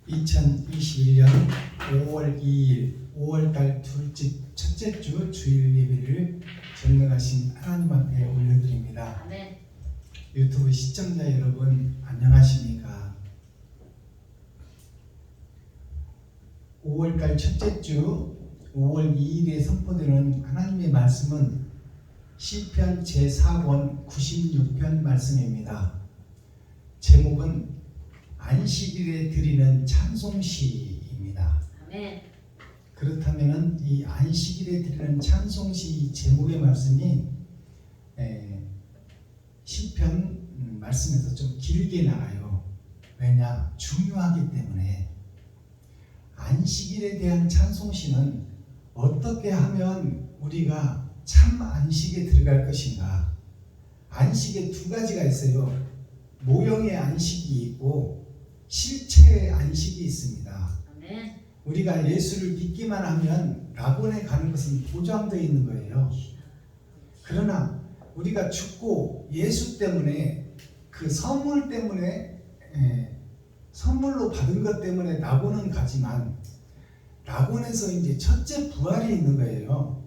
2021년 5월 2일 5월달 첫째 주 주일 예배를 전능하신 하나님 앞에 올려드립니다. 아멘. 유튜브 시청자 여러분 안녕하십니까? 5월달 첫째 주 5월 2일에 선포되는 하나님의 말씀은 시편 제4권 96편 말씀입니다. 제목은 안식일에 드리는 찬송시입니다. 아멘. 그렇다면 이 안식일에 드리는 찬송시 제목의 말씀이 시편 말씀에서 좀 길게 나가요. 왜냐? 중요하기 때문에. 안식일에 대한 찬송시는 어떻게 하면 우리가 참 안식에 들어갈 것인가? 안식에 두 가지가 있어요. 모형의 안식이 있고 실체의 안식이 있습니다. 아멘. 우리가 예수를 믿기만 하면 낙원에 가는 것은 보장되어 있는 거예요. 그러나 우리가 죽고 예수 때문에 그 선물 때문에 선물로 받은 것 때문에 낙원은 가지만 낙원에서 이제 첫째 부활이 있는 거예요.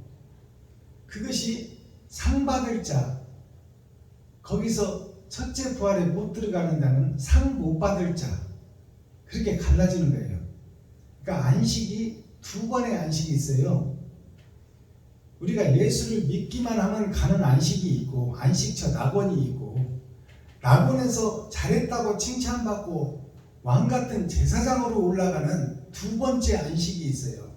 그것이 상 받을 자, 거기서 첫째 부활에 못 들어가는 자는 상 못 받을 자, 그렇게 갈라지는 거예요. 그러니까 안식이 두 번의 안식이 있어요. 우리가 예수를 믿기만 하면 가는 안식이 있고 안식처 낙원이 있고 낙원에서 잘했다고 칭찬받고 왕같은 제사장으로 올라가는 두 번째 안식이 있어요.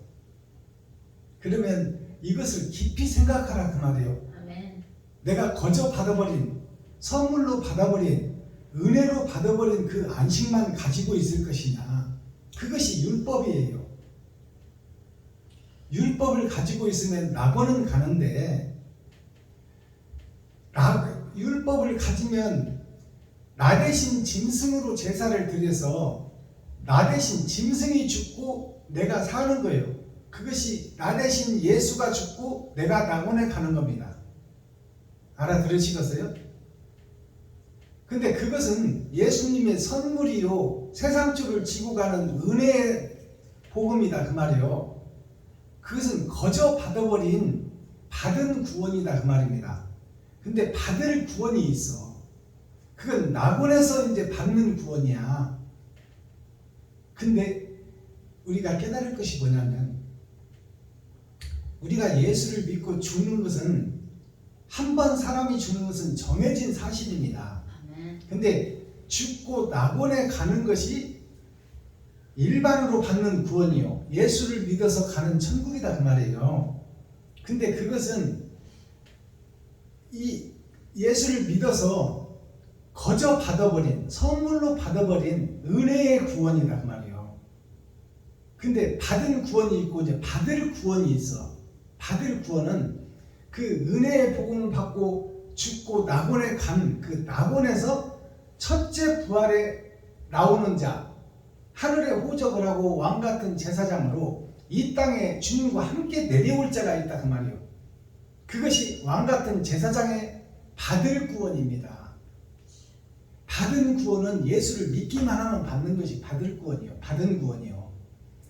그러면 이것을 깊이 생각하라 그 말이에요. 아멘. 내가 거저 받아버린 선물로 받아버린 은혜로 받아버린 그 안식만 가지고 있을 것이냐, 그것이 율법이에요. 율법을 가지고 있으면 낙원은 가는데 율법을 가지면 나 대신 짐승으로 제사를 드려서 나 대신 짐승이 죽고 내가 사는 거예요. 그것이 나 대신 예수가 죽고 내가 낙원에 가는 겁니다. 알아들으시겠어요? 근데 그것은 예수님의 선물이요, 세상줄을 지고 가는 은혜의 복음이다 그 말이에요. 그것은 거저 받아버린 받은 구원이다 그 말입니다. 근데 받을 구원이 있어. 그건 낙원에서 이제 받는 구원이야. 근데 우리가 깨달을 것이 뭐냐면, 우리가 예수를 믿고 죽는 것은, 한 번 사람이 죽는 것은 정해진 사실입니다. 근데 죽고 낙원에 가는 것이 일반으로 받는 구원이요, 예수를 믿어서 가는 천국이다 그 말이에요. 근데 그것은 이 예수를 믿어서 거저 받아버린, 선물로 받아버린 은혜의 구원이다 그 말이에요. 근데 받은 구원이 있고 이제 받을 구원이 있어. 받을 구원은 그 은혜의 복음을 받고 죽고 낙원에 간 그 낙원에서 첫째 부활에 나오는 자, 하늘에 호적을 하고 왕같은 제사장으로 이 땅에 주님과 함께 내려올 자가 있다 그 말이에요. 그것이 왕같은 제사장의 받을 구원입니다. 받은 구원은 예수를 믿기만 하면 받는 것이 받을 구원이요, 받은 구원이요.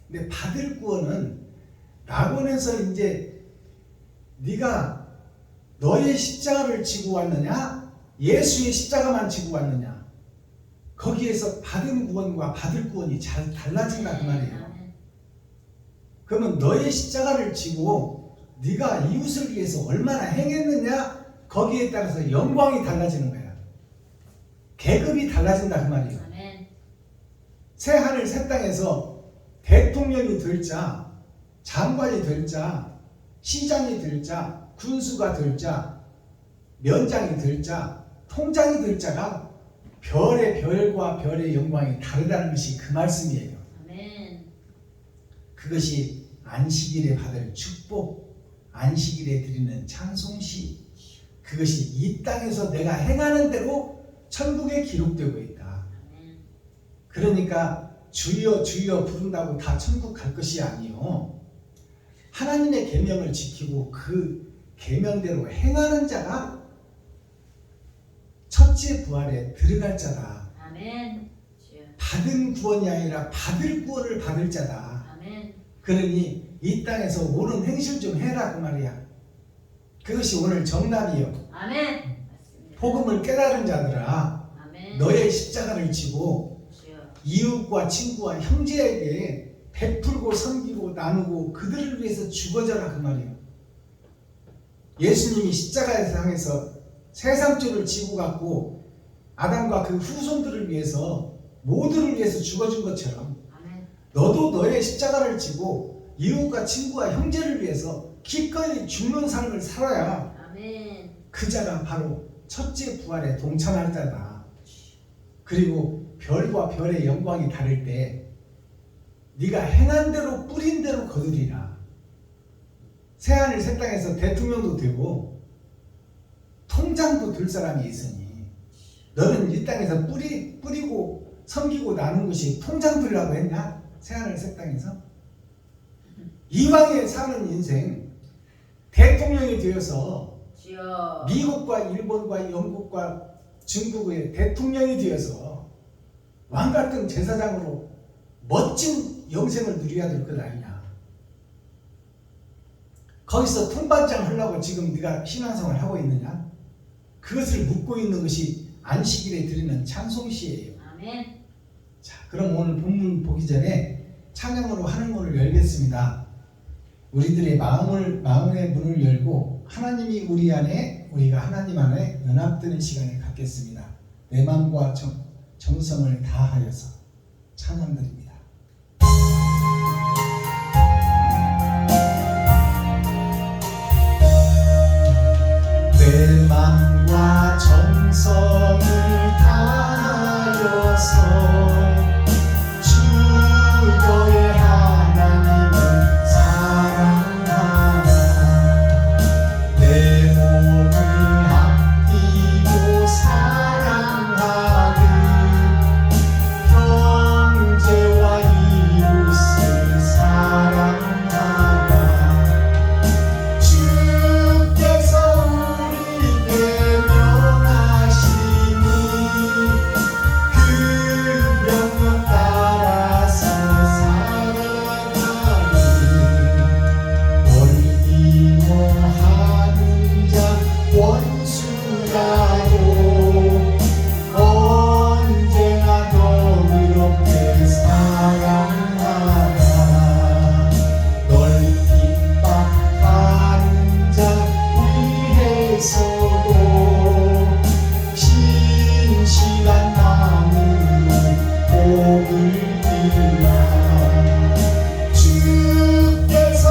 근데 받을 구원은 낙원에서 이제 네가 너의 십자가를 지고 왔느냐, 예수의 십자가만 지고 왔느냐, 거기에서 받은 구원과 받을 구원이 잘 달라진다 그 말이에요. 그러면 너의 십자가를 지고 네가 이웃을 위해서 얼마나 행했느냐, 거기에 따라서 영광이 달라지는 거야. 계급이 달라진다 그 말이에요. 새 하늘 새 땅에서 대통령이 될 자, 장관이 될 자, 시장이 될 자, 군수가 될 자, 면장이 될 자, 통장이 될 자가 별의 별과 별의 영광이 다르다는 것이 그 말씀이에요. 아멘. 그것이 안식일에 받을 축복, 안식일에 드리는 찬송시, 그것이 이 땅에서 내가 행하는 대로 천국에 기록되고 있다. 아멘. 그러니까 주여 주여 부른다고 다 천국 갈 것이 아니요, 하나님의 계명을 지키고 그 계명대로 행하는 자가 첫째 부활에 들어갈 자다. 아멘. 받은 구원이 아니라 받을 구원을 받을 자다. 아멘. 그러니 이 땅에서 옳은 행실 좀 해라 그 말이야. 그것이 오늘 정답이요. 아멘. 맞습니다. 복음을 깨달은 자들아, 아멘. 너의 십자가를 지고 주여. 이웃과 친구와 형제에게 베풀고 섬기고 나누고 그들을 위해서 죽어져라 그 말이에요. 예수님이 십자가에서 향해서 세상죄를 지고 갔고 아담과 그 후손들을 위해서 모두를 위해서 죽어준 것처럼 아멘. 너도 너의 십자가를 지고 이웃과 친구와 형제를 위해서 기꺼이 죽는 삶을 살아야 아멘. 그 자가 바로 첫째 부활에 동참할 자다. 그리고 별과 별의 영광이 다를 때 네가 행한 대로 뿌린 대로 거두리라. 새하늘 새 땅에서 대통령도 되고 통장도 들 사람이 있으니 너는 이 땅에서 뿌리고 섬기고 나눈 것이 통장 들라고 했냐? 새하늘 새 땅에서 이왕에 사는 인생 대통령이 되어서 주여. 미국과 일본과 영국과 중국의 대통령이 되어서 왕같은 제사장으로 멋진 영생을 누려야 될 것 아니냐. 거기서 통반장 하려고 지금 네가 신앙생활을 하고 있느냐? 그것을 묻고 있는 것이 안식일에 드리는 찬송시예요. 아멘. 자, 그럼 오늘 본문 보기 전에 찬양으로 하늘문을 열겠습니다. 우리들의 마음의 문을 열고 하나님이 우리 안에, 우리가 하나님 안에 연합되는 시간을 갖겠습니다. 내 마음과 정성을 다하여서 찬양드립니다. 내 마음과 정성을 다하여서 주 너의 하나님을 사랑하라. 내 몸을 아끼고 사랑하는 형제와 이웃을 사랑하라. 주께서 우리에게 명하시니 그 명령 따라서 살아가니 널 미워하는 자 원수라도 언제나 너그럽게 사랑하라. 널 핍박하는 자 위해서도 신실한 마음으로 복을 빌라. 주께서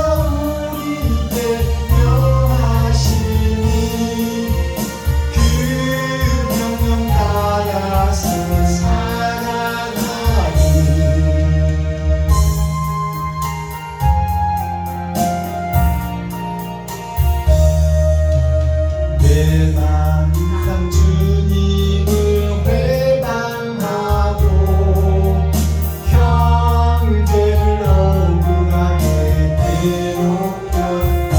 우리에게 명하시니 그 명령 따라서 살아가니 내 마음상 주님을 회방하고 형제를 억울하게 괴롭혔다.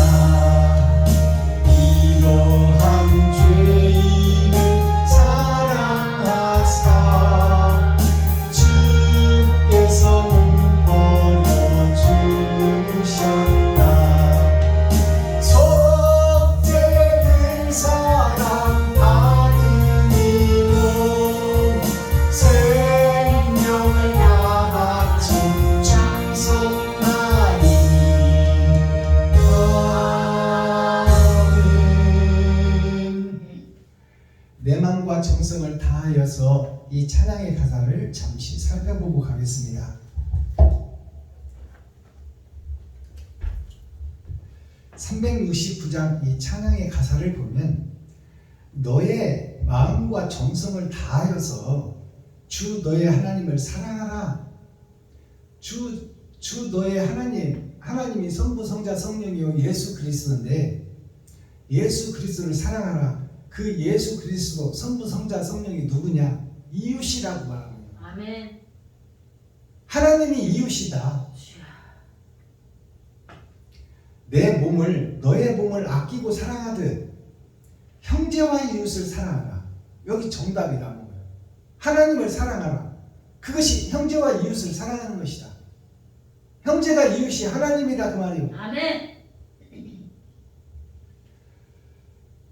이러한 죄인을 사랑하사 주께서 눈버려 주셨다. 속죄된 사랑 받으니로 생명을 다바친 충성하리. 아멘. 내 마음과 정성을 다하여서 이 찬양의 가사를 잠시 살펴보고 가겠습니다. 369장 이 찬양의 가사를 보면 너의 마음과 정성을 다하여서 주 너의 하나님을 사랑하라. 주 너의 하나님이 성부 성자 성령이요 예수 그리스도인데 예수 그리스도를 사랑하라. 그 예수 그리스도 성부 성자 성령이 누구냐? 이웃이라고 말합니다. 아멘. 하나님이 이웃이다. 너의 몸을 아끼고 사랑하듯 형제와 이웃을 사랑하라. 여기 정답이다. 하나님을 사랑하라. 그것이 형제와 이웃을 사랑하는 것이다. 형제가 이웃이 하나님이다 그 말이요. 아멘.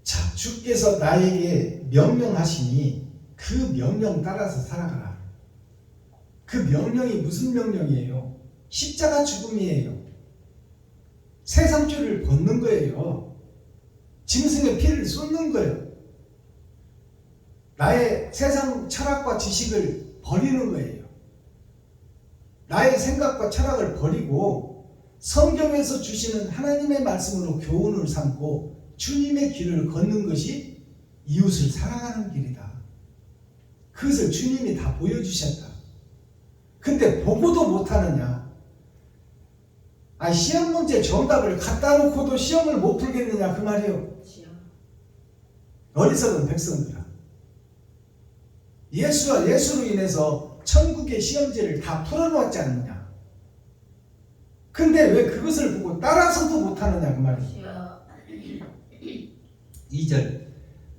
자, 주께서 나에게 명령하시니 그 명령 따라서 살아가라. 그 명령이 무슨 명령이에요? 십자가 죽음이에요. 세상죄를 벗는 거예요. 짐승의 피를 쏟는 거예요. 나의 세상 철학과 지식을 버리는 거예요. 나의 생각과 철학을 버리고 성경에서 주시는 하나님의 말씀으로 교훈을 삼고 주님의 길을 걷는 것이 이웃을 사랑하는 길이다. 그것을 주님이 다 보여주셨다. 근데 보고도 못하느냐? 시험 문제 정답을 갖다 놓고도 시험을 못 풀겠느냐 그 말이에요. 어리석은 백성들아, 예수와 예수로 인해서 천국의 시험지를 다 풀어놓았지 않느냐? 근데 왜 그것을 보고 따라서도 못하느냐 그 말이에요. 2절,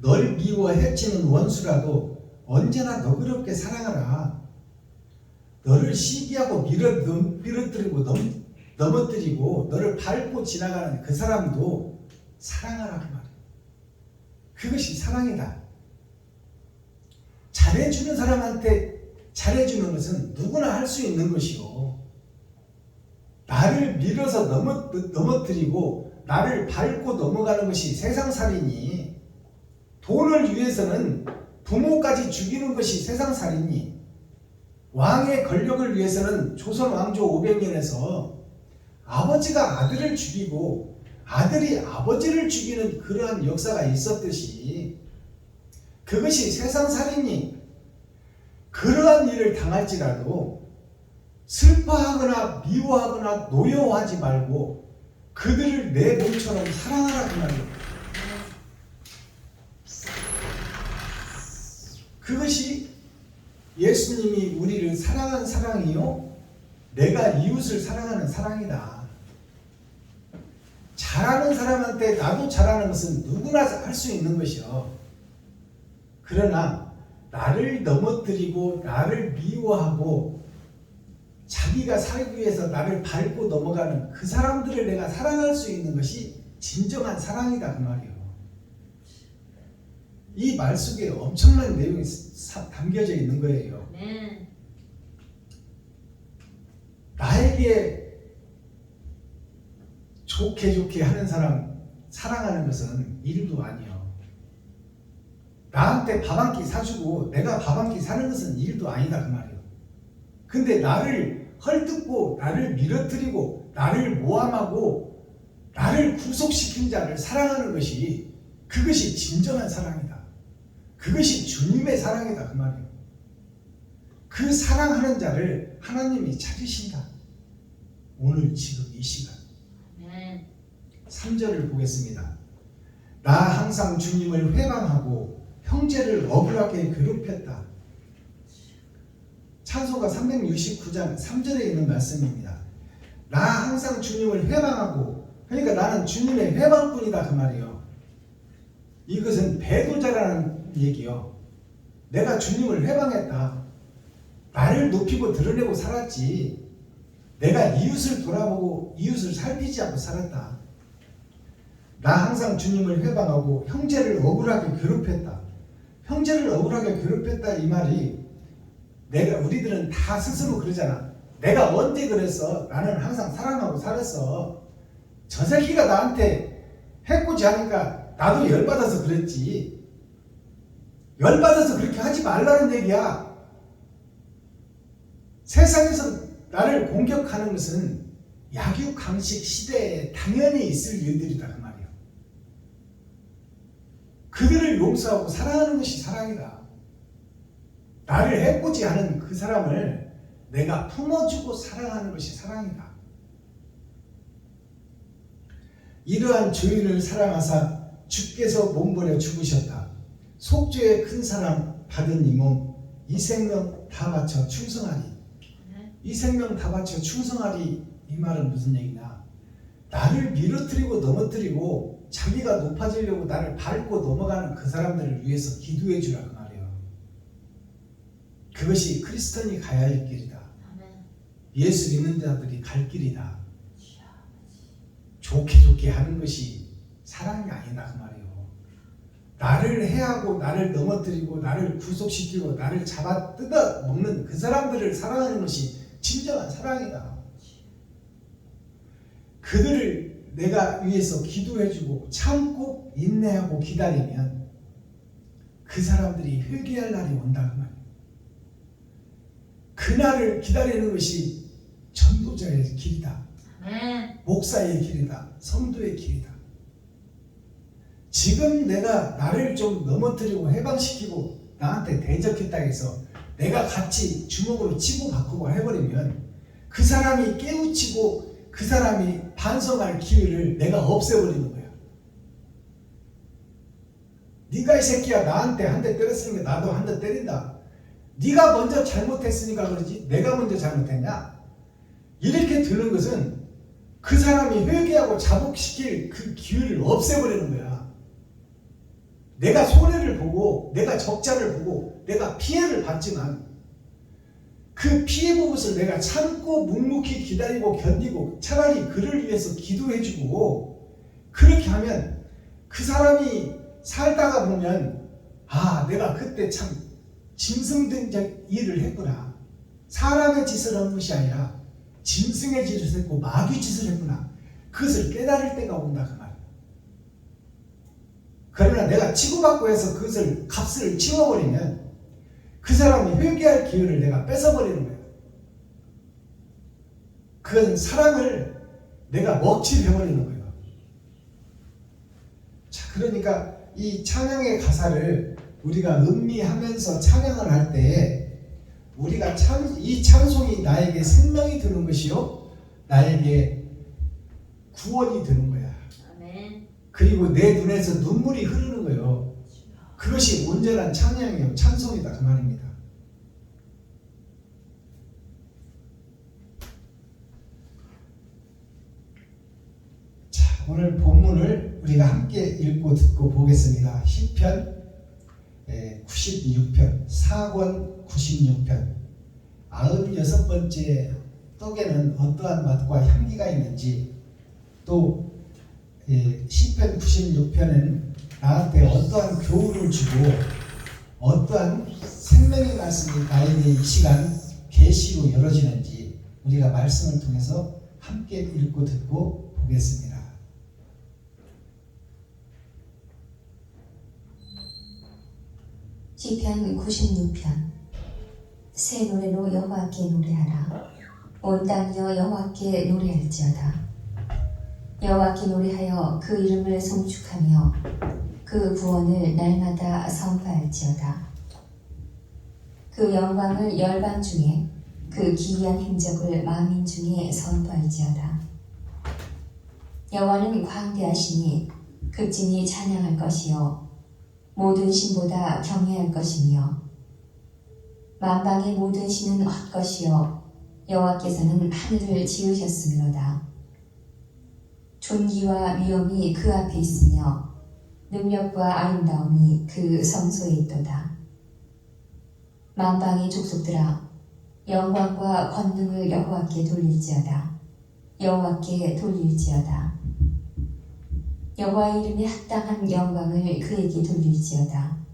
널 미워 해치는 원수라도 언제나 너그럽게 사랑하라. 너를 시기하고 밀어뜨리고 넘어뜨리고 너를 밟고 지나가는 그 사람도 사랑하라 그 말이에요. 그것이 사랑이다. 잘해주는 사람한테 잘해주는 것은 누구나 할 수 있는 것이요. 나를 밀어서 넘어뜨리고 나를 밟고 넘어가는 것이 세상살이니, 돈을 위해서는 부모까지 죽이는 것이 세상살이니, 왕의 권력을 위해서는 조선 왕조 500년에서 아버지가 아들을 죽이고 아들이 아버지를 죽이는 그러한 역사가 있었듯이 그것이 세상살이니, 그러한 일을 당할지라도 슬퍼하거나 미워하거나 노여워하지 말고 그들을 내 몸처럼 사랑하라 그 말이에요. 그것이 예수님이 우리를 사랑한 사랑이요, 내가 이웃을 사랑하는 사랑이다. 잘하는 사람한테 나도 잘하는 것은 누구나 할 수 있는 것이요. 그러나 나를 넘어뜨리고 나를 미워하고 자기가 살기 위해서 나를 밟고 넘어가는 그 사람들을 내가 사랑할 수 있는 것이 진정한 사랑이다 그 말이에요. 이 말 속에 엄청난 내용이 담겨져 있는 거예요. 네. 나에게 좋게 하는 사람 사랑하는 것은 일도 아니요. 나한테 밥 한 끼 사주고 내가 밥 한 끼 사는 것은 일도 아니다 그 말이에요. 근데 나를 헐뜯고 나를 밀어뜨리고 나를 모함하고 나를 구속시킨 자를 사랑하는 것이, 그것이 진정한 사랑이다. 그것이 주님의 사랑이다 그 말이에요. 그 사랑하는 자를 하나님이 찾으신다. 오늘 지금 이 시간. 3절을 보겠습니다. 나 항상 주님을 회방하고 형제를 억울하게 괴롭혔다. 찬송가 369장 3절에 있는 말씀입니다. 나 항상 주님을 회방하고, 그러니까 나는 주님의 회방꾼이다 그 말이에요. 이것은 배도자라는 얘기요. 내가 주님을 회방했다. 나를 높이고 드러내고 살았지, 내가 이웃을 돌아보고 이웃을 살피지 않고 살았다. 나 항상 주님을 회방하고 형제를 억울하게 괴롭혔다. 형제를 억울하게 괴롭혔다 이 말이, 우리들은 다 스스로 그러잖아. 내가 언제 그랬어? 나는 항상 사랑하고 살았어. 저 새끼가 나한테 해코지 하니까 나도 열받아서 그랬지. 열받아서 그렇게 하지 말라는 얘기야. 세상에서 나를 공격하는 것은 약육강식 시대에 당연히 있을 일들이다 그 말이야. 그들을 용서하고 사랑하는 것이 사랑이다. 나를 해코지하는 그 사람을 내가 품어주고 사랑하는 것이 사랑이다. 이러한 주인을 사랑하사 주께서 몸버려 죽으셨다. 속죄의 큰 사랑 받은 이 몸, 이 생명 다 바쳐 충성하리. 이 생명 다 바쳐 충성하리, 이 말은 무슨 얘기냐? 나를 밀어뜨리고 넘어뜨리고 자기가 높아지려고 나를 밟고 넘어가는 그 사람들을 위해서 기도해 주라 그 말이에요. 그것이 크리스천이 가야 할 길이다. 아멘. 예수 믿는 자들이 갈 길이다. 좋게 하는 것이 사랑이 아니다 그 말이에요. 나를 해하고 나를 넘어뜨리고 나를 구속시키고 나를 잡아 뜯어 먹는 그 사람들을 사랑하는 것이 진정한 사랑이다. 그들을 내가 위해서 기도해주고 참고 인내하고 기다리면 그 사람들이 회개할 날이 온다 그 말이에요. 그날을 기다리는 것이 전도자의 길이다. 아멘. 목사의 길이다. 성도의 길이다. 지금 내가 나를 좀 넘어뜨리고 해방시키고 나한테 대적했다 해서 내가 같이 주먹으로 치고 바꾸고 해버리면 그 사람이 깨우치고 그 사람이 반성할 기회를 내가 없애버리는 거야. 네가 이 새끼야 나한테 한 대 때렸으니까 나도 한 대 때린다. 네가 먼저 잘못했으니까 그러지 내가 먼저 잘못했냐? 이렇게 되는 것은 그 사람이 회개하고 자복시킬 그 기회를 없애버리는 거야. 내가 손해를 보고 내가 적자를 보고 내가 피해를 봤지만 그 피해 본 것을 내가 참고 묵묵히 기다리고 견디고 차라리 그를 위해서 기도해주고 그렇게 하면 그 사람이 살다가 보면 아 내가 그때 참 짐승된 일을 했구나. 사람의 짓을 한 것이 아니라 짐승의 짓을 했고 마귀 짓을 했구나. 그것을 깨달을 때가 온다 그 말이야. 그러나 내가 치고받고 해서 그것을 값을 치워버리면 그 사람이 회개할 기회를 내가 뺏어버리는 거야. 그건 사랑을 내가 먹칠해버리는 거예요. 자, 그러니까 이 찬양의 가사를 우리가 음미하면서 찬양을 할 때 우리가 이 찬송이 나에게 생명이 드는 것이요 나에게 구원이 되는 거야. 아멘. 그리고 내 눈에서 눈물이 흐르는 거예요. 그것이 온전한 찬양이요 찬송이다 그 말입니다. 자, 오늘 본문을 우리가 함께 읽고 듣고 보겠습니다. 시편 96편 4권 96편 96번째 떡에는 어떠한 맛과 향기가 있는지 또 시편 96편은 나한테 어떠한 교훈을 주고 어떠한 생명의 말씀이 나에게 이 시간 계시로 열어지는지 우리가 말씀을 통해서 함께 읽고 듣고 보겠습니다. 시편 96편 새 노래로 여호와께 노래하라. 온 땅이여 여호와께 노래할지어다. 여호와께 노래하여 그 이름을 송축하며 그 구원을 날마다 선포할지어다. 그 영광을 열방 중에 그 기이한 행적을 만민 중에 선포할지어다. 여호와는 광대하시니 극진히 찬양할 것이요 모든 신보다 경외할 것이며 만방의 모든 신은 헛것이요 여호와께서는 하늘을 지으셨음이로다. 존귀와 위엄이 그 앞에 있으며 능력과 아름다움이 그 성소에 있도다. 만방의 족속들아 영광과 권능을 여호와께 돌릴지어다. 여호와께 돌릴지어다. 여호와의 이름에 합당한 영광을 그에게 돌릴지어다.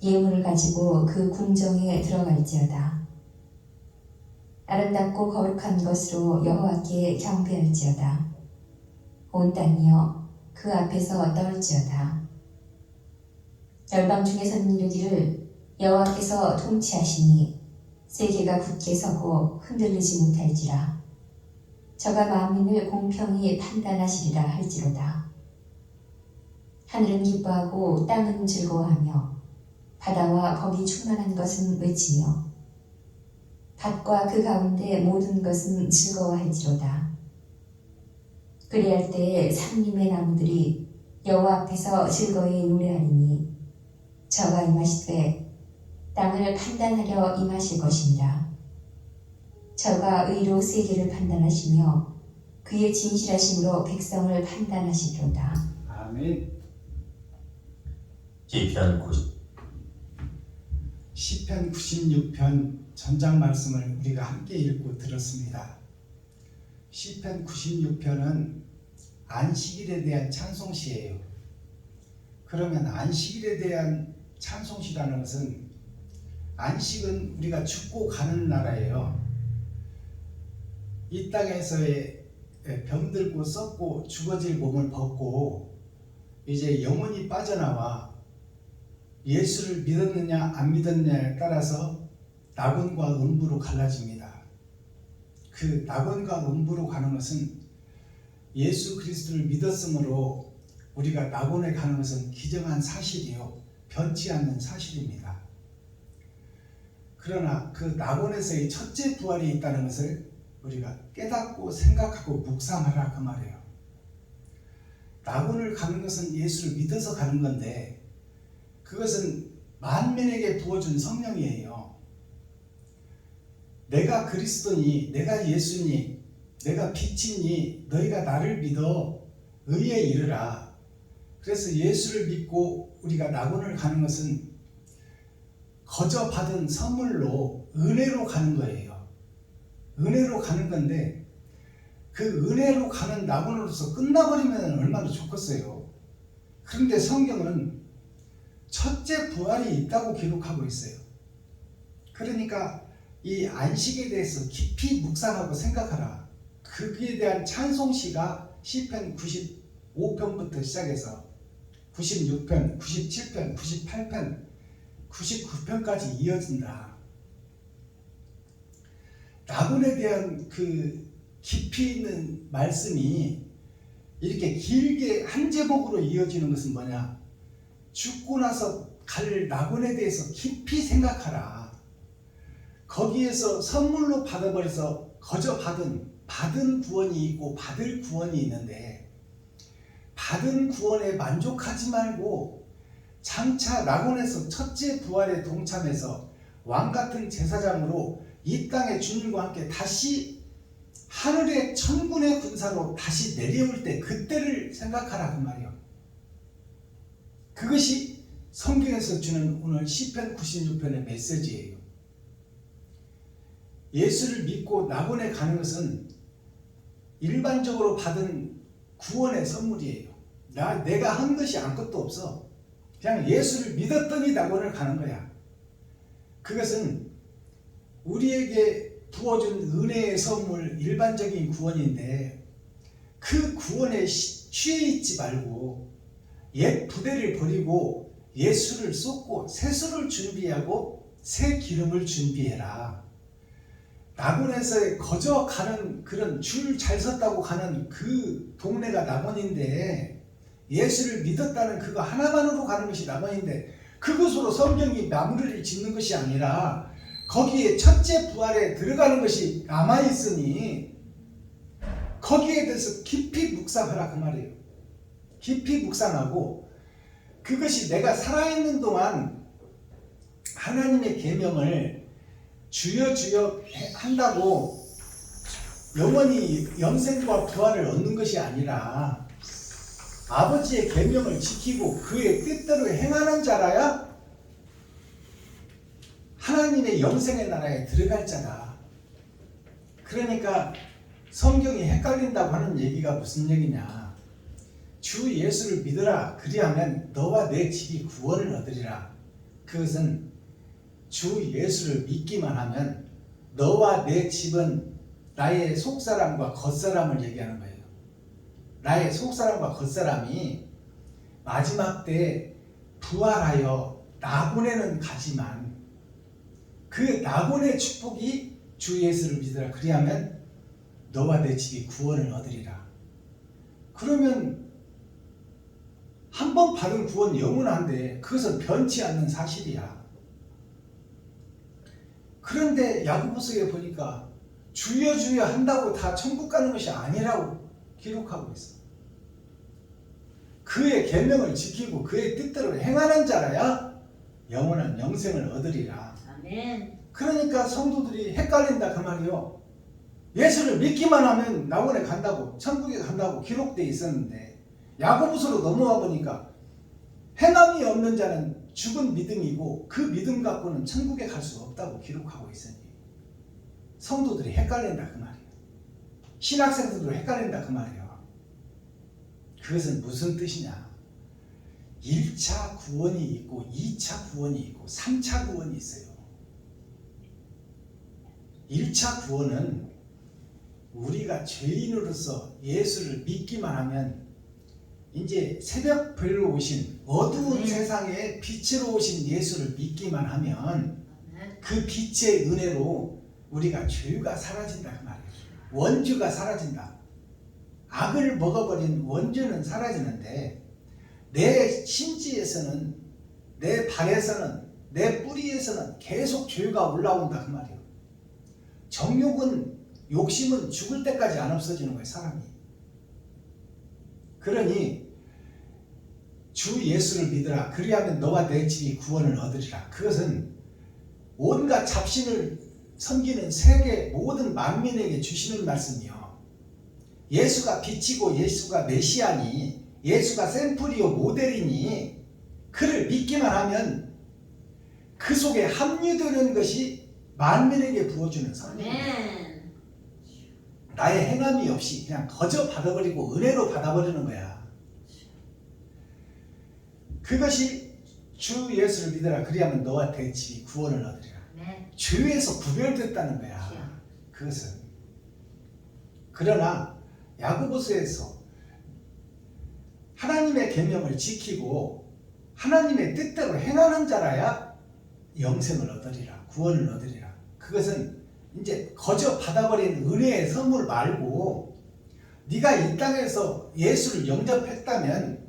예물을 가지고 그 궁정에 들어갈지어다. 아름답고 거룩한 것으로 여호와께 경배할지어다. 온 땅이여 그 앞에서 떨지어다. 열방 중에서는 이르기를 여호와께서 통치하시니 세계가 굳게 서고 흔들리지 못할지라. 저가 만민을 공평히 판단하시리라 할지로다. 하늘은 기뻐하고 땅은 즐거워하며 바다와 거기 충만한 것은 외치며 밭과 그 가운데 모든 것은 즐거워할지로다. 그리할 때에 산림의 나무들이 여호와 앞에서 즐거이 노래하리니 저가 임하시되 땅을 판단하려 임하실 것이니라. 저가 의로 세계를 판단하시며 그의 진실하심으로 백성을 판단하시리로다. 아멘. 시편 90 시편 96편 전장 말씀을 우리가 함께 읽고 들었습니다. 시편 96편은 안식일에 대한 찬송시예요. 그러면 안식일에 대한 찬송시라는 것은 안식은 우리가 죽고 가는 나라예요. 이 땅에서의 병들고 썩고 죽어질 몸을 벗고 이제 영혼이 빠져나와 예수를 믿었느냐 안 믿었느냐에 따라서 낙원과 음부로 갈라집니다. 그 낙원과 음부로 가는 것은 예수 그리스도를 믿었으므로 우리가 낙원에 가는 것은 기정한 사실이요, 변치 않는 사실입니다. 그러나 그 낙원에서의 첫째 부활이 있다는 것을 우리가 깨닫고 생각하고 묵상하라 그 말이에요. 낙원을 가는 것은 예수를 믿어서 가는 건데 그것은 만민에게 부어준 성령이에요. 내가 그리스도니, 내가 예수니, 내가 빛이니 너희가 나를 믿어 의에 이르라. 그래서 예수를 믿고 우리가 낙원을 가는 것은 거저 받은 선물로 은혜로 가는 거예요. 은혜로 가는 건데 그 은혜로 가는 낙원으로서 끝나버리면 얼마나 좋겠어요. 그런데 성경은 첫째 부활이 있다고 기록하고 있어요. 그러니까 이 안식에 대해서 깊이 묵상하고 생각하라. 거기에 대한 찬송시가 시편 95편부터 시작해서 96편, 97편, 98편, 99편까지 이어진다. 낙원에 대한 그 깊이 있는 말씀이 이렇게 길게 한 제목으로 이어지는 것은 뭐냐? 죽고 나서 갈 낙원에 대해서 깊이 생각하라. 거기에서 선물로 받아버려서 거저 받은 구원이 있고 받을 구원이 있는데 받은 구원에 만족하지 말고 장차 낙원에서 첫째 부활에 동참해서 왕같은 제사장으로 이 땅의 주님과 함께 다시 하늘의 천군의 군사로 다시 내려올 때 그때를 생각하라 그 말이요. 그것이 성경에서 주는 오늘 시편 96편의 메시지예요. 예수를 믿고 낙원에 가는 것은 일반적으로 받은 구원의 선물이에요. 내가 한 것이 아무것도 없어. 그냥 예수를 믿었더니 낙원을 가는 거야. 그것은 우리에게 부어준 은혜의 선물, 일반적인 구원인데 그 구원에 취해 있지 말고 옛 부대를 버리고 예수를 쏟고 새수를 준비하고 새 기름을 준비해라. 낙원에서 거저 가는 그런 줄 잘 섰다고 가는 그 동네가 낙원인데 예수를 믿었다는 그거 하나만으로 가는 것이 낙원인데 그것으로 성경이 마무리를 짓는 것이 아니라 거기에 첫째 부활에 들어가는 것이 남아있으니 거기에 대해서 깊이 묵상하라 그 말이에요. 깊이 묵상하고 그것이 내가 살아있는 동안 하나님의 계명을 주여 주여 한다고 영원히 영생과 부활을 얻는 것이 아니라 아버지의 계명을 지키고 그의 뜻대로 행하는 자라야 하나님의 영생의 나라에 들어갈 자다. 그러니까 성경이 헷갈린다고 하는 얘기가 무슨 얘기냐? 주 예수를 믿으라. 그리하면 너와 내 집이 구원을 얻으리라. 그것은 주 예수를 믿기만 하면 너와 내 집은 나의 속사람과 겉사람을 얘기하는 거예요. 나의 속사람과 겉사람이 마지막 때 부활하여 낙원에는 가지만 그 낙원의 축복이 주 예수를 믿으라. 그리하면 너와 내 집이 구원을 얻으리라. 그러면 한 번 받은 구원 영원한데 그것은 변치 않는 사실이야. 그런데 야고보서에 보니까 주여 주여 한다고 다 천국 가는 것이 아니라고 기록하고 있어. 그의 계명을 지키고 그의 뜻대로 행하는 자라야 영원한 영생을 얻으리라. 아멘. 그러니까 성도들이 헷갈린다 그 말이요. 예수를 믿기만 하면 낙원에 간다고, 천국에 간다고 기록되어 있었는데 야고보서로 넘어와 보니까 행함이 없는 자는 죽은 믿음이고 그 믿음 갖고는 천국에 갈 수 없다고 기록하고 있으니 성도들이 헷갈린다 그 말이에요. 신학생들도 헷갈린다 그 말이에요. 그것은 무슨 뜻이냐? 1차 구원이 있고 2차 구원이 있고 3차 구원이 있어요. 1차 구원은 우리가 죄인으로서 예수를 믿기만 하면 이제 새벽별로 오신 어두운 세상에 빛으로 오신 예수를 믿기만 하면 그 빛의 은혜로 우리가 죄가 사라진다 그 말이에요. 원죄가 사라진다. 악을 먹어버린 원죄는 사라지는데 내 심지에서는 내 발에서는 내 뿌리에서는 계속 죄가 올라온다 그 말이에요. 정욕은 욕심은 죽을 때까지 안 없어지는 거예요 사람이. 그러니 주 예수를 믿으라 그리하면 너와 내 집이 구원을 얻으리라. 그것은 온갖 잡신을 섬기는 세계 모든 만민에게 주시는 말씀이요. 예수가 빛이고 예수가 메시아니 예수가 샘플이요 모델이니 그를 믿기만 하면 그 속에 함유되는 것이 만민에게 부어주는 선물입니다. 나의 행함이 없이 그냥 거저 받아버리고 은혜로 받아버리는 거야. 그것이 주 예수를 믿으라 그리하면 너와 내 집이 구원을 얻으리라. 죄에서 구별됐다는 거야. 그것은. 그러나 야고보서에서 하나님의 계명을 지키고 하나님의 뜻대로 행하는 자라야 영생을 얻으리라. 구원을 얻으리라. 그것은 이제 거저 받아버린 은혜의 선물 말고 네가 이 땅에서 예수를 영접했다면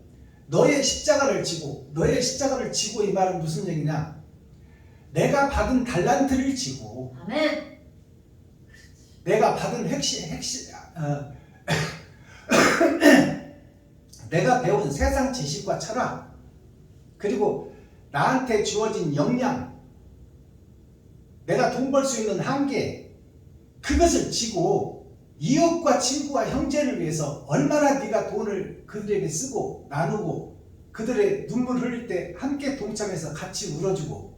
너의 십자가를 지고 이 말은 무슨 얘기냐? 내가 받은 달란트를 지고 아멘. 내가 받은 내가 배운 세상 지식과 철학 그리고 나한테 주어진 역량 내가 돈 벌 수 있는 한계 그것을 지고 이웃과 친구와 형제를 위해서 얼마나 네가 돈을 그들에게 쓰고 나누고 그들의 눈물 흘릴 때 함께 동참해서 같이 울어주고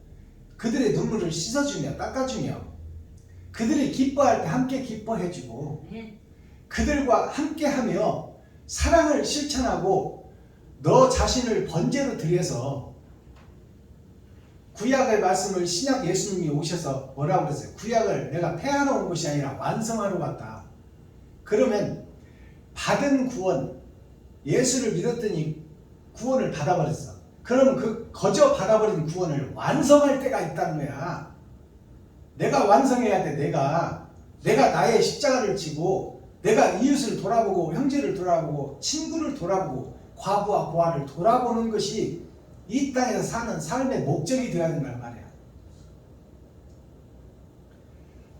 그들의 눈물을 씻어주며 닦아주며 그들이 기뻐할 때 함께 기뻐해주고 그들과 함께하며 사랑을 실천하고 너 자신을 번제로 드려서 구약의 말씀을 신약 예수님이 오셔서 뭐라고 그랬어요? 구약을 내가 폐하러 온 것이 아니라 완성하러 왔다. 그러면 받은 구원, 예수를 믿었더니 구원을 받아버렸어. 그러면 그 거저 받아버린 구원을 완성할 때가 있다는 거야. 내가 완성해야 돼. 내가 나의 십자가를 지고 내가 이웃을 돌아보고 형제를 돌아보고 친구를 돌아보고 과부와 고아를 돌아보는 것이 이 땅에서 사는 삶의 목적이 되어야 된단 말이야.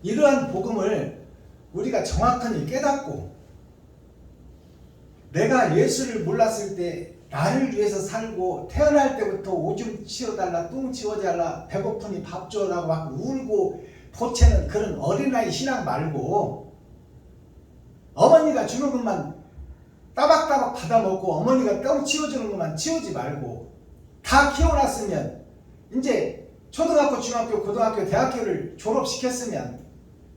이러한 복음을 우리가 정확하게 깨닫고 내가 예수를 몰랐을 때 나를 위해서 살고 태어날 때부터 오줌 치워달라 똥 치워달라 배고프니 밥 줘라고 막 울고 보채는 그런 어린아이 신앙 말고 어머니가 주는 것만 따박따박 받아먹고 어머니가 똥 치워주는 것만 치우지 말고 다 키워놨으면 이제 초등학교, 중학교, 고등학교, 대학교를 졸업시켰으면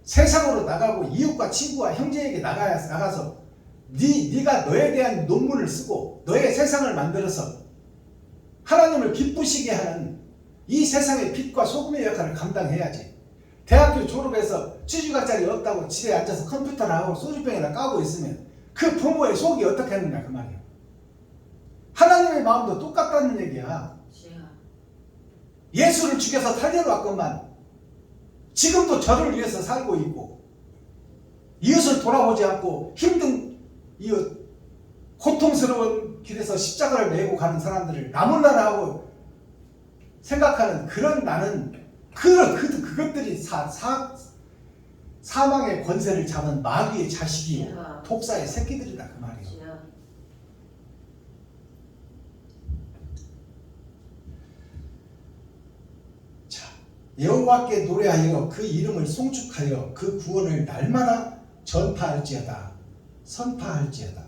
세상으로 나가고 이웃과 친구와 형제에게 나가서 네가 너에 대한 논문을 쓰고 너의 세상을 만들어서 하나님을 기쁘시게 하는 이 세상의 빛과 소금의 역할을 감당해야지. 대학교 졸업해서 취직학자리 없다고 집에 앉아서 컴퓨터나 하고 소주병이나 까고 있으면 그 부모의 속이 어떻게 하느냐 그 말이에요. 하나님의 마음도 똑같다는 얘기야. 예수를 죽여서 살려놨건만 지금도 저를 위해서 살고 있고 이웃을 돌아보지 않고 힘든 이웃 고통스러운 길에서 십자가를 메고 가는 사람들을 나몰라라 하고 생각하는 그런 나는 그것들이 사망의 권세를 잡은 마귀의 자식이요 독사의 새끼들이다 그 말이에요. 여호와께 노래하여 그 이름을 송축하여 그 구원을 날마다 전파할지어다 선파할지어다.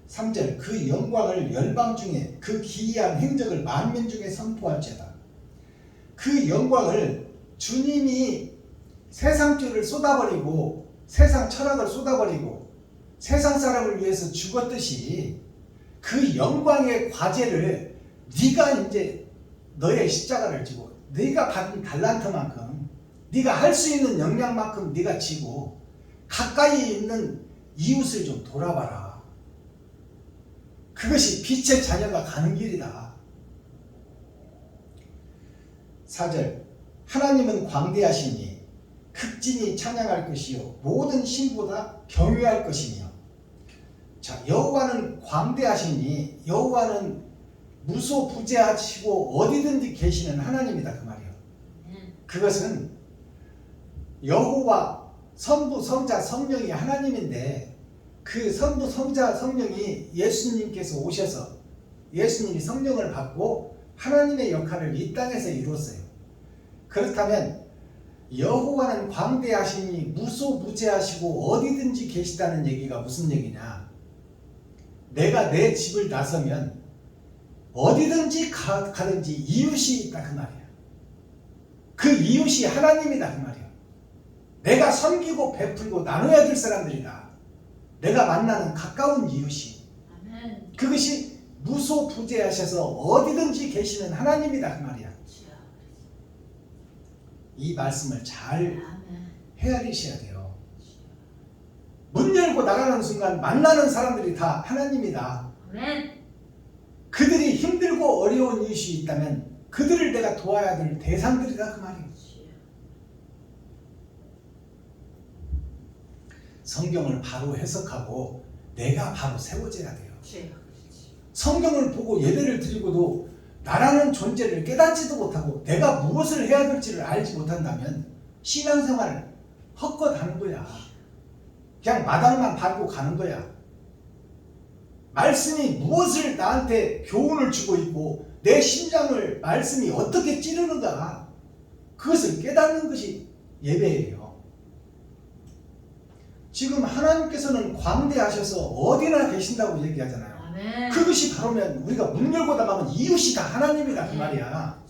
3절 그 영광을 열방 중에 그 기이한 행적을 만민 중에 선포할지어다. 그 영광을 주님이 세상죄를 쏟아버리고 세상 철학을 쏟아버리고 세상 사람을 위해서 죽었듯이 그 영광의 과제를 네가 이제 너의 십자가를 지고 네가 받은 달란트만큼 네가 할 수 있는 역량만큼 네가 지고 가까이 있는 이웃을 좀 돌아봐라. 그것이 빛의 자녀가 가는 길이다. 4절 하나님은 광대하시니 극진히 찬양할 것이요 모든 신보다 경외할 것이며. 자, 여호와는 광대하시니 여호와는 무소부재하시고 어디든지 계시는 하나님이다 그 말이에요. 그것은 여호와 성부 성자 성령이 하나님인데 그 성부 성자 성령이 예수님께서 오셔서 예수님이 성령을 받고 하나님의 역할을 이 땅에서 이루었어요. 그렇다면 여호와는 광대하시니 무소부재하시고 어디든지 계시다는 얘기가 무슨 얘기냐? 내가 내 집을 나서면 어디든지 가든지 이웃이 있다 그 말이야. 그 이웃이 하나님이다 그 말이야. 내가 섬기고 베풀고 나눠야 될 사람들이다. 내가 만나는 가까운 이웃이. 아멘. 그것이 무소부재하셔서 어디든지 계시는 하나님이다 그 말이야. 이 말씀을 잘 헤아리셔야 돼요. 문 열고 나가는 순간 만나는 사람들이 다 하나님이다. 아멘. 그들이 힘들고 어려운 이웃이 있다면 그들을 내가 도와야 될 대상들이다 그 말이에요. 성경을 바로 해석하고 내가 바로 세워져야 돼요. 성경을 보고 예배를 드리고도 나라는 존재를 깨닫지도 못하고 내가 무엇을 해야 될지를 알지 못한다면 신앙생활을 헛것 하는 거야. 그냥 마당만 밟고 가는 거야. 말씀이 무엇을 나한테 교훈을 주고 있고 내 심장을 말씀이 어떻게 찌르는가, 그것을 깨닫는 것이 예배예요. 지금 하나님께서는 광대하셔서 어디나 계신다고 얘기하잖아요. 아멘. 그것이 바로면 우리가 문 열고 나가면 이웃이 다 하나님이다 그 말이야.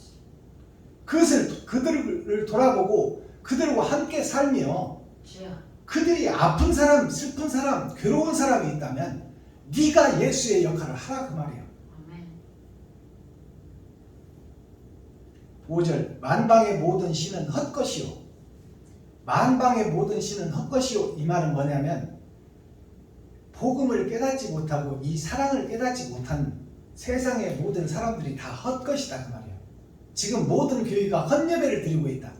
그것을 그들을 돌아보고 그들과 함께 살며 그들이 아픈 사람, 슬픈 사람, 괴로운 사람이 있다면 네가 예수의 역할을 하라 그 말이에요. 아멘. 5절 만방의 모든 신은 헛것이요. 만방의 모든 신은 헛것이요. 이 말은 뭐냐면 복음을 깨닫지 못하고 이 사랑을 깨닫지 못한 세상의 모든 사람들이 다 헛것이다 그 말이에요. 지금 모든 교회가 헛예배를 드리고 있다.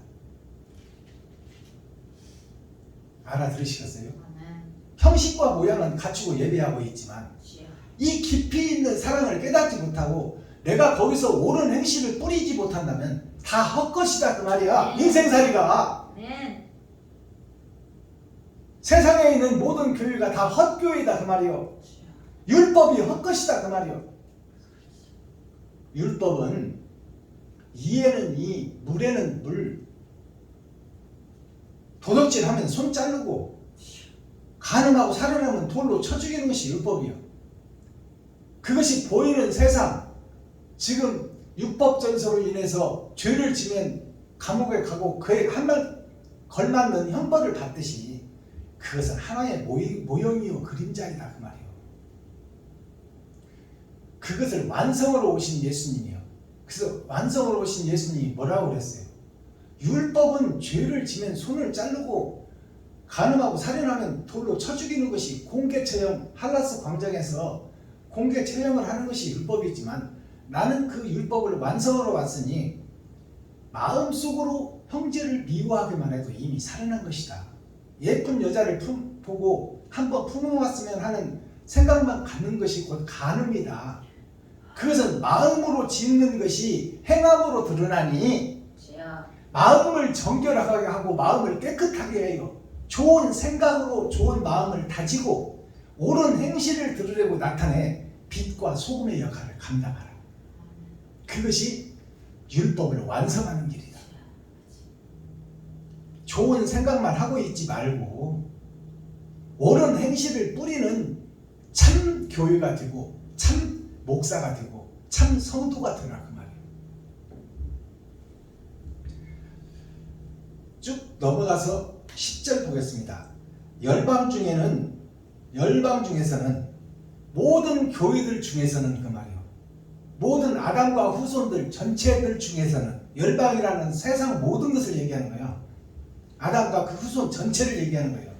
알아들으시겠어요? 아멘. 형식과 모양은 갖추고 예배하고 있지만 이 깊이 있는 사랑을 깨닫지 못하고 내가 거기서 옳은 행실을 뿌리지 못한다면 다 헛것이다 그 말이야. 인생살이가. 아멘. 세상에 있는 모든 교회가 다 헛교회다 그 말이요. 율법이 헛것이다 그 말이요. 율법은 이에는 이, 물에는 물. 도둑질하면 손 자르고 간음하고 살인하면 돌로 쳐 죽이는 것이 율법이요. 그것이 보이는 세상, 지금 율법전서로 인해서 죄를 지면 감옥에 가고 그에 한번 걸맞는 형벌을 받듯이 그것은 하나의 모형이요 그림자이다 그 말이에요. 그것을 완성으로 오신 예수님이요. 그래서 완성으로 오신 예수님이 뭐라고 그랬어요? 율법은 죄를 지면 손을 자르고 간음하고 살인하면 돌로 쳐 죽이는 것이 공개처형, 할라스 광장에서 공개처형을 하는 것이 율법이지만 나는 그 율법을 완성으로 왔으니 마음속으로 형제를 미워하기만 해도 이미 살아난 것이다. 예쁜 여자를 보고 한번 품어왔으면 하는 생각만 갖는 것이 곧 간음이다. 그것은 마음으로 짓는 것이 행함으로 드러나니 마음을 정결하게 하고 마음을 깨끗하게 해요. 좋은 생각으로 좋은 마음을 다지고 옳은 행실을 드러내고 나타내 빛과 소금의 역할을 감당하라. 그것이 율법을 완성하는 길이다. 좋은 생각만 하고 있지 말고 옳은 행실을 뿌리는 참 교회가 되고 참 목사가 되고 참 성도가 되라 그 말이에요. 쭉 넘어가서 10절 보겠습니다. 열방 중에서는 모든 교회들 중에서는 그 말이에요. 모든 아담과 후손들 전체들 중에서는 열방이라는 세상 모든 것을 얘기하는 거예요. 아담과 그 후손 전체를 얘기하는 거예요.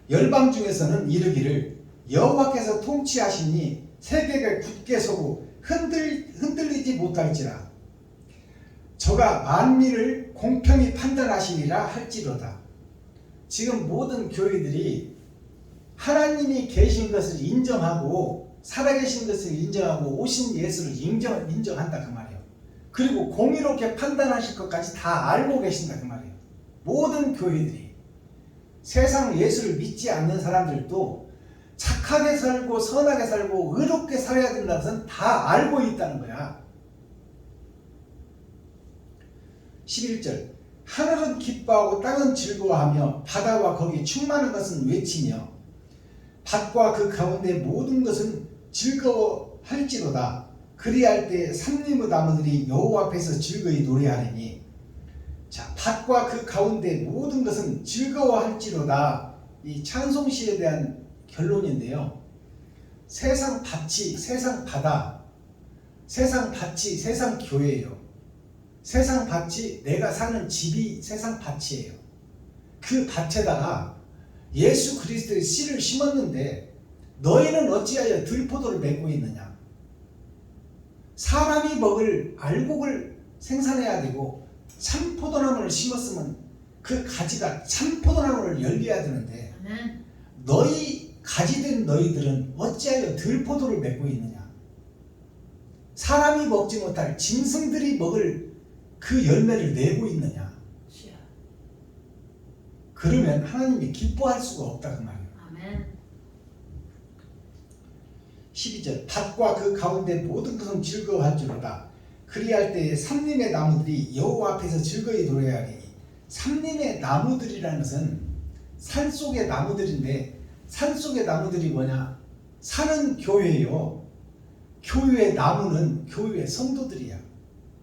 열방 중에서는 이르기를 여호와께서 통치하시니 세계가 굳게 서고 흔들리지 못할지라. 저가 만민을 공평히 판단하시리라 할지로다. 지금 모든 교회들이 하나님이 계신 것을 인정하고 살아계신 것을 인정하고 오신 예수를 인정한다 그 말이에요. 그리고 공의롭게 판단하실 것까지 다 알고 계신다 그 말이에요. 모든 교회들이 세상 예수를 믿지 않는 사람들도 착하게 살고 선하게 살고 의롭게 살아야 된다는 것은 다 알고 있다는 거야. 11절 하늘은 기뻐하고 땅은 즐거워하며 바다와 거기 충만한 것은 외치며 밭과 그 가운데 모든 것은 즐거워할지로다. 그리할 때 산림의 나무들이 여호와 앞에서 즐거이 노래하리니. 자, 밭과 그 가운데 모든 것은 즐거워할지로다. 이 찬송시에 대한 결론인데요. 세상 밭이 세상 바다, 세상 밭이 세상 교회예요. 세상 밭이 내가 사는 집이 세상 밭이에요. 그 밭에다가 예수 그리스도의 씨를 심었는데 너희는 어찌하여 들포도를 맺고 있느냐. 사람이 먹을 알곡을 생산해야 되고 참포도나무를 심었으면 그 가지가 참포도나무를 열려야 되는데 너희 가지된 너희들은 어찌하여 들포도를 맺고 있느냐. 사람이 먹지 못할 짐승들이 먹을 그 열매를 내고 있느냐. 그러면 하나님이 기뻐할 수가 없다 그 말이에요. 아멘. 12절 밭과 그 가운데 모든 것은 즐거워할지로다. 그리할 때에 삼림의 나무들이 여호와 앞에서 즐거이 노래하리니. 삼림의 나무들이라는 것은 산속의 나무들인데 산속의 나무들이 뭐냐? 산은 교회예요. 교회의 나무는 교회의 성도들이야.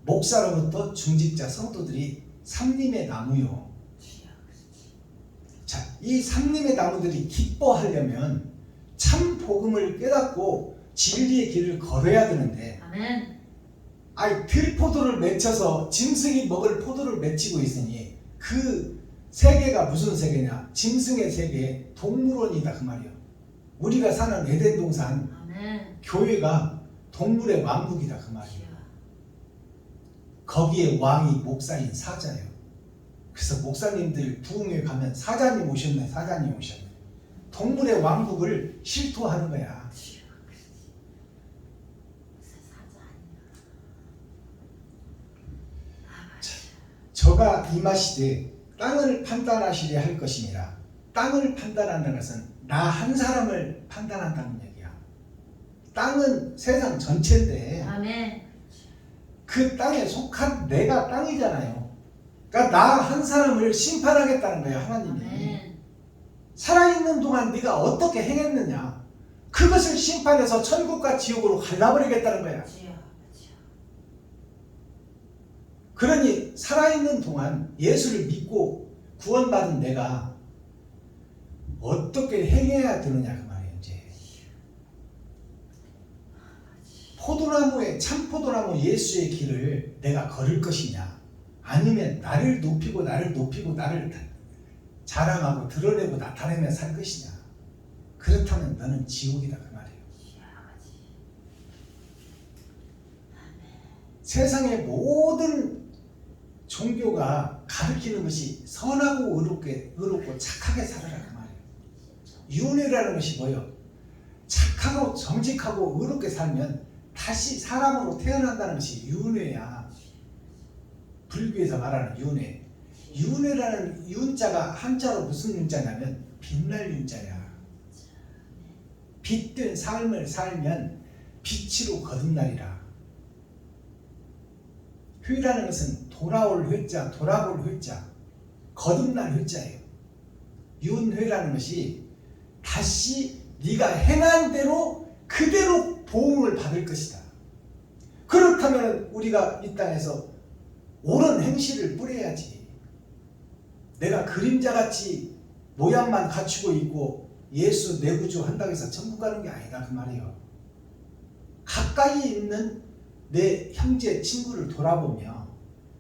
목사로부터 중직자 성도들이 삼림의 나무요. 자, 이 삼림의 나무들이 기뻐하려면 참 복음을 깨닫고 진리의 길을 걸어야 되는데, 아멘. 아이 들포도를 맺혀서 짐승이 먹을 포도를 맺히고 있으니 그 세계가 무슨 세계냐? 짐승의 세계, 동물원이다 그 말이야. 우리가 사는 에덴 동산, 아멘. 교회가 동물의 왕국이다 그 말이야. 거기에 왕이 목사인 사자예요. 그래서 목사님들 부흥회 가면 사자님 오셨네, 사자님 오셨네. 동물의 왕국을 실토하는 거야. 저가 임하시되 땅을 판단하시려 할 것이니라. 땅을 판단한다는 것은 나 한 사람을 판단한다는 얘기야. 땅은 세상 전체인데 아멘. 그 땅에 속한 내가 땅이잖아요. 그러니까 나 한 사람을 심판하겠다는 거예요, 하나님이. 아멘. 살아있는 동안 네가 어떻게 행했느냐, 그것을 심판해서 천국과 지옥으로 갈라버리겠다는 거야. 그러니 살아있는 동안 예수를 믿고 구원받은 내가 어떻게 행해야 되느냐 그 말이에요. 이제 포도나무에 참포도나무 예수의 길을 내가 걸을 것이냐, 아니면 나를 높이고 나를 자랑하고 드러내고 나타내며 살 것이냐. 그렇다면 너는 지옥이다 그 말이에요. 세상의 모든 종교가 가르치는 것이 선하고 의롭고 착하게 살아라 그 말이에요. 윤회라는 것이 뭐예요? 착하고 정직하고 의롭게 살면 다시 사람으로 태어난다는 것이 윤회야. 불교에서 말하는 윤회. 윤회라는 윤자가 한자로 무슨 윤자냐면 빛날 윤자야. 빛된 삶을 살면 빛으로 거듭나리라. 회라는 것은 돌아올 회자, 돌아볼 회자, 거듭날 회자예요. 윤회라는 것이 다시 네가 행한 대로 그대로 보응을 받을 것이다. 그렇다면 우리가 이 땅에서 옳은 행실을 뿌려야지. 내가 그림자같이 모양만 갖추고 있고 예수 내 구주 한다고 해서 천국 가는 게 아니다 그 말이에요. 가까이 있는 내 형제 친구를 돌아보며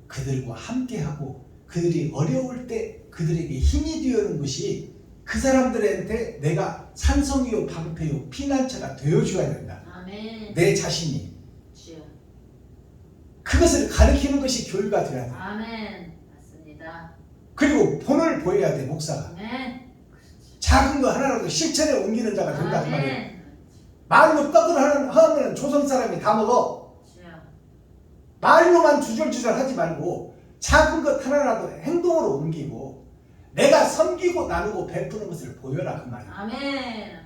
그들과 함께하고 그들이 어려울 때 그들에게 힘이 되어주는 것이 그 사람들한테 내가 산성이요 방패요 피난처가 되어줘야 된다. 아멘. 내 자신이 주여. 그것을 가르치는 것이 교회가 되어야 돼. 아멘. 맞습니다. 그리고 본을 보여야 돼 목사가. 아멘. 작은 거 하나라도 실천에 옮기는 자가 된다 그 말이에요. 아멘. 말로 떡을 하면 조선 사람이 다 먹어. 주여. 말로만 주절주절 하지 말고 작은 것 하나라도 행동으로 옮기고 내가 섬기고 나누고 베푸는 것을 보여라 그 말이에요. 아멘.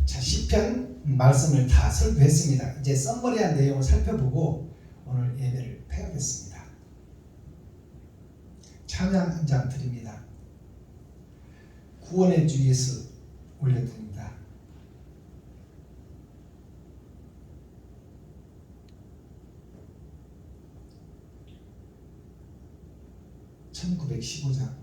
자, 시편 말씀을 다 설교했습니다. 이제 썸머리한 내용을 살펴보고 오늘 예배를 폐하겠습니다. 찬양 한 장 드립니다. 구원의 주 예수 올려드립니다. (1915장)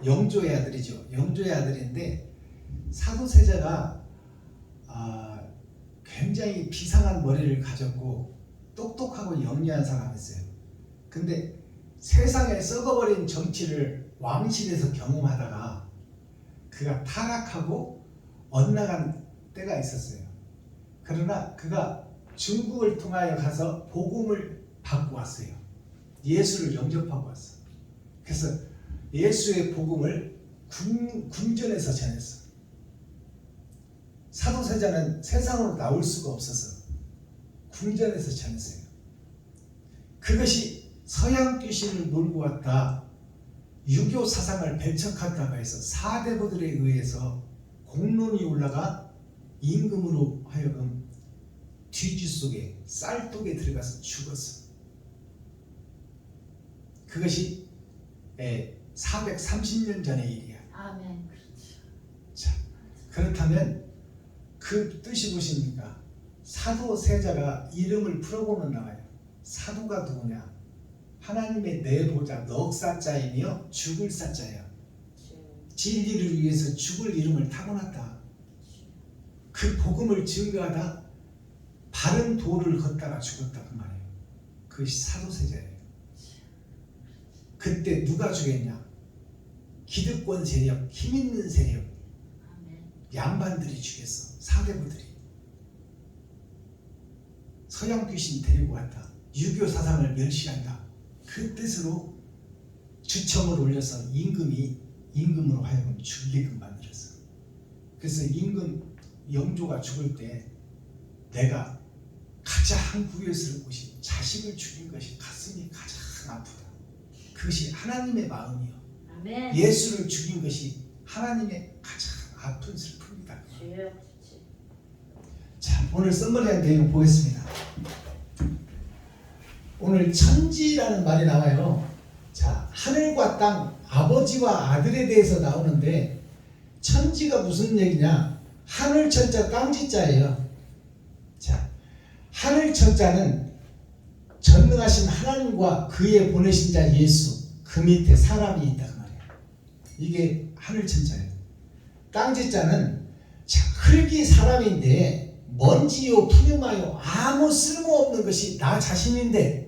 영조의 아들이죠. 영조의 아들인데 사도세자가 굉장히 비상한 머리를 가졌고 똑똑하고 영리한 사람이었어요. 근데 세상에 썩어버린 정치를 왕실에서 경험하다가 그가 타락하고 엇나간 때가 있었어요. 그러나 그가 중국을 통하여 가서 복음을 받고 왔어요. 예수를 영접하고 왔어. 그래서 예수의 복음을 궁전에서 전했어. 사도세자는 세상으로 나올 수가 없어서 궁전에서 전했어요. 그것이 서양 귀신을 몰고 왔다, 유교 사상을 배척한다고 해서 사대부들에 의해서 공론이 올라가 임금으로 하여금 뒤주 속에 쌀독에 들어가서 죽었어. 그것이 430년 전의 일이야. 아멘. 그렇죠. 자, 그렇다면 그 뜻이 무엇입니까? 사도세자가 이름을 풀어보면 나와요. 사도가 누구냐? 하나님의 내보자 넉사자이며 죽을 사자야. 진리를 위해서 죽을 이름을 타고났다. 그 복음을 증거하다 바른 도를 걷다가 죽었다 그 말이에요. 그것이 사도세자예요. 그때 누가 죽였냐? 기득권 세력, 힘 있는 세력, 양반들이 죽였어. 사대부들이. 서양 귀신 데리고 왔다. 유교 사상을 멸시한다. 그 뜻으로 주청을 올려서 임금으로 하여금 죽이게끔 만들었어. 그래서 임금 영조가 죽을 때 내가 가장 후회스러운 것이 자식을 죽인 것이 가슴이 가장 아프다. 그것이 하나님의 마음이요. 아멘. 예수를 죽인 것이 하나님의 가장 아픈 슬픔이다. 주여. 자, 오늘 썸머리한 내용 보겠습니다. 오늘 천지라는 말이 나와요. 자, 하늘과 땅, 아버지와 아들에 대해서 나오는데 천지가 무슨 얘기냐? 하늘 천자, 땅 지자예요. 자, 하늘 천자는 전능하신 하나님과 그의 보내신 자 예수, 그 밑에 사람이 있다 그 말이에요. 이게 하늘 천자예요. 땅 지자는 흙이 사람인데 먼지요 푸르마요 아무 쓸모없는 것이 나 자신인데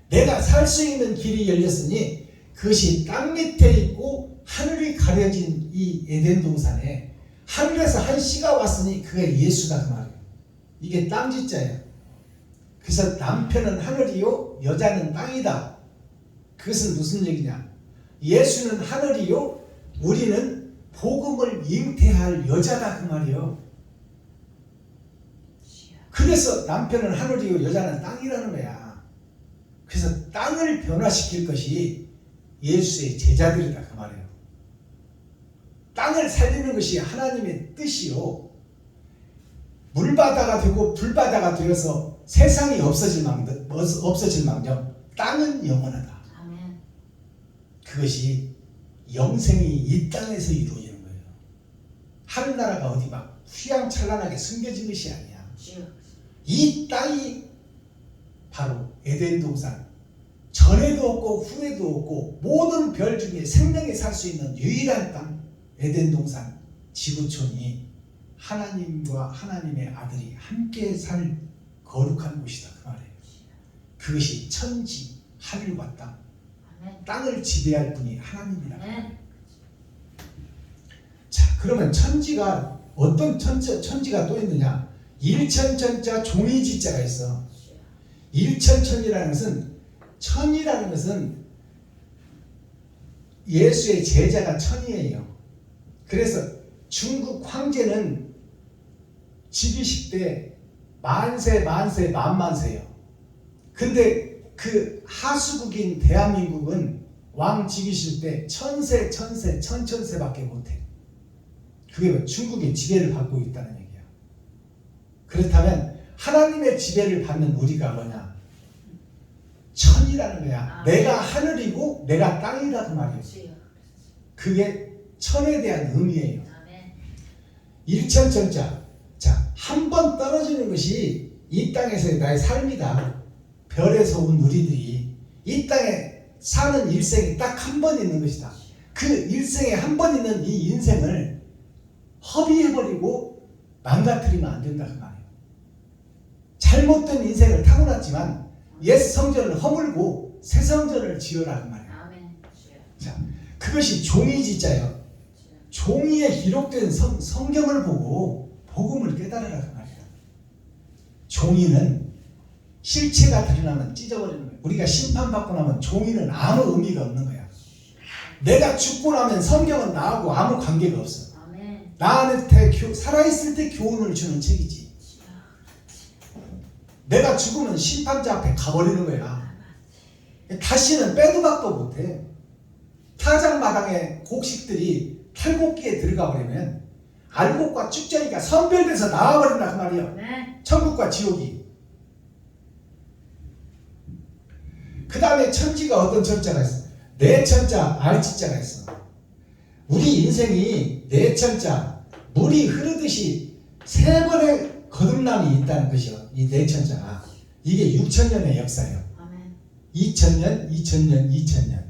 내가 살 수 있는 길이 열렸으니 그것이 땅 밑에 있고 하늘이 가려진 이 에덴 동산에 하늘에서 한 씨가 왔으니 그게 예수다 그 말이에요. 이게 땅 지자예요. 그래서 남편은 하늘이요 여자는 땅이다. 그것은 무슨 얘기냐? 예수는 하늘이요 우리는 복음을 잉태할 여자다 그 말이에요. 그래서 남편은 하늘이요 여자는 땅이라는 거야. 그래서 땅을 변화시킬 것이 예수의 제자들이다 그 말이에요. 땅을 살리는 것이 하나님의 뜻이요. 물바다가 되고 불바다가 되어서 세상이 없어질 망정 땅은 영원하다. 아멘. 그것이 영생이 이 땅에서 이루어지는 거예요. 하늘나라가 어디 막 휘황찬란하게 숨겨진 것이 아니야. 주여. 이 땅이 바로 에덴 동산, 전에도 없고 후에도 없고 모든 별 중에 생명이 살 수 있는 유일한 땅 에덴 동산 지구촌이 하나님과 하나님의 아들이 함께 살 거룩한 곳이다 그 말이에요. 그것이 천지, 하늘과 땅, 아멘. 땅을 지배할 분이 하나님이다. 아멘. 자, 그러면 천지가 어떤 천지가 또 있느냐? 일천천자 종이지자가 있어. 일천천이라는 것은 천이라는 것은 예수의 제자가 천이에요. 그래서 중국 황제는 즉위식 때 만세 만세예요. 근데 그 하수국인 대한민국은 왕 즉위식 때 천세밖에 못해. 그게 중국의 지배를 받고 있다는 얘기야. 그렇다면 하나님의 지배를 받는 우리가 뭐냐? 천이라는 거야. 내가 하늘이고 내가 땅이다 그 말이에요. 그게 천에 대한 의미예요. 일천천자. 자, 한 번 떨어지는 것이 이 땅에서의 나의 삶이다. 별에서 온 우리들이 이 땅에 사는 일생이 딱 한 번 있는 것이다. 그 일생에 한 번 있는 이 인생을 허비해버리고 망가뜨리면 안 된다 그 말이에요. 잘못된 인생을 타고났지만 옛 성전을 허물고 새 성전을 지어라 그 말이에요. 아멘. 주여. 자, 그것이 종이지자예요. 종이에 기록된 성경을 보고 복음을 깨달으라 그 말이에요. 종이는 실체가 드러나면 찢어버리는 거예요. 우리가 심판받고 나면 종이는 아무 의미가 없는 거야. 내가 죽고 나면 성경은 나하고 아무 관계가 없어. 아멘. 나한테 살아있을 때 교훈을 주는 책이지. 내가 죽으면 심판자 앞에 가버리는 거야. 다시는 빼도 박도 못해. 타작마당에 곡식들이 탈곡기에 들어가 버리면 알곡과 쭉정이가 선별돼서 나와버린다 그 말이에요. 아멘. 천국과 지옥이. 그 다음에 천지가 어떤 천자가 있어? 내천자, 알지자가 있어. 우리 인생이 내천자, 물이 흐르듯이 세 번의 거듭남이 있다는 것이요. 이 내천자가. 이게 6천년의 역사예요. 아멘. 2000년, 2000년, 2000년.